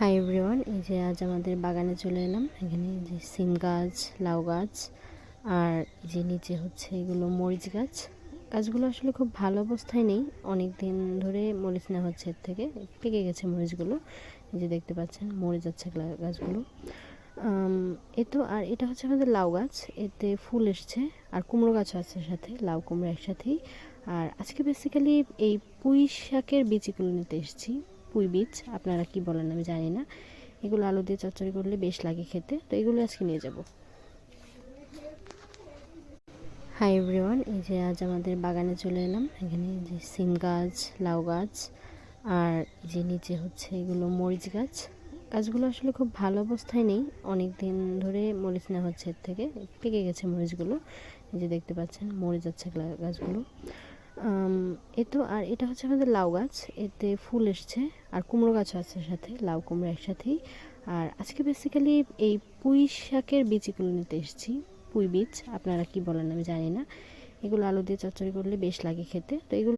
Hi everyone, এই যে আজ আমাদের বাগানে চলে এলাম। এখানে যে সিম গাছ, লাউ গাছ, আর এই যে নিচে হচ্ছে এগুলো মরিচ গাছ। গাছগুলো আসলে খুব ভালো অবস্থায় নেই, অনেক দিন ধরে মরিচ নেওয়া হচ্ছে এর থেকে। পেকে গেছে মরিচগুলো, এই যে দেখতে পাচ্ছেন মরে যাচ্ছে গাছগুলো। এ তো আর এটা হচ্ছে আমাদের লাউ গাছ, এতে ফুল এসছে, আর কুমড়ো গাছও আছে সাথে, লাউ কুমড়ো একসাথেই। আর আজকে বেসিক্যালি এই পুঁই শাকের বীজগুলো নিতে এসেছি। পুঁই বীজ আপনারা কি বলেন আমি জানি না, এগুলো আলু দিয়ে চচ্চড়ি করলে বেশ লাগে খেতে, তো এগুলো আজকে নিয়ে যাব। হাই এভরিওয়ান, এই যে আজ আমাদের বাগানে চলে এলাম। এখানে যে সিম গাছ, লাউ গাছ, আর এই যে নিচে হচ্ছে এগুলো মরিচ গাছ। গাছগুলো আসলে খুব ভালো অবস্থায় নেই, অনেক দিন ধরে মরিচ নেওয়া হচ্ছে এর থেকে। পেকে গেছে মরিচগুলো, এই যে দেখতে পাচ্ছেন মরে যাচ্ছে গাছগুলো। এ তো আর এটা হচ্ছে আমাদের লাউ গাছ, এতে ফুল এসছে, আর কুমড়ো গাছও আছে সাথে, লাউ কুমড়ো একসাথেই। আর আজকে বেসিক্যালি এই পুঁই শাকের বীজগুলো নিতে এসেছি। পুঁই বীজ আপনারা কি বলেন আমি জানি না, এগুলো আলু দিয়ে চচ্চড়ি করলে বেশ লাগে খেতে, তো এগুলো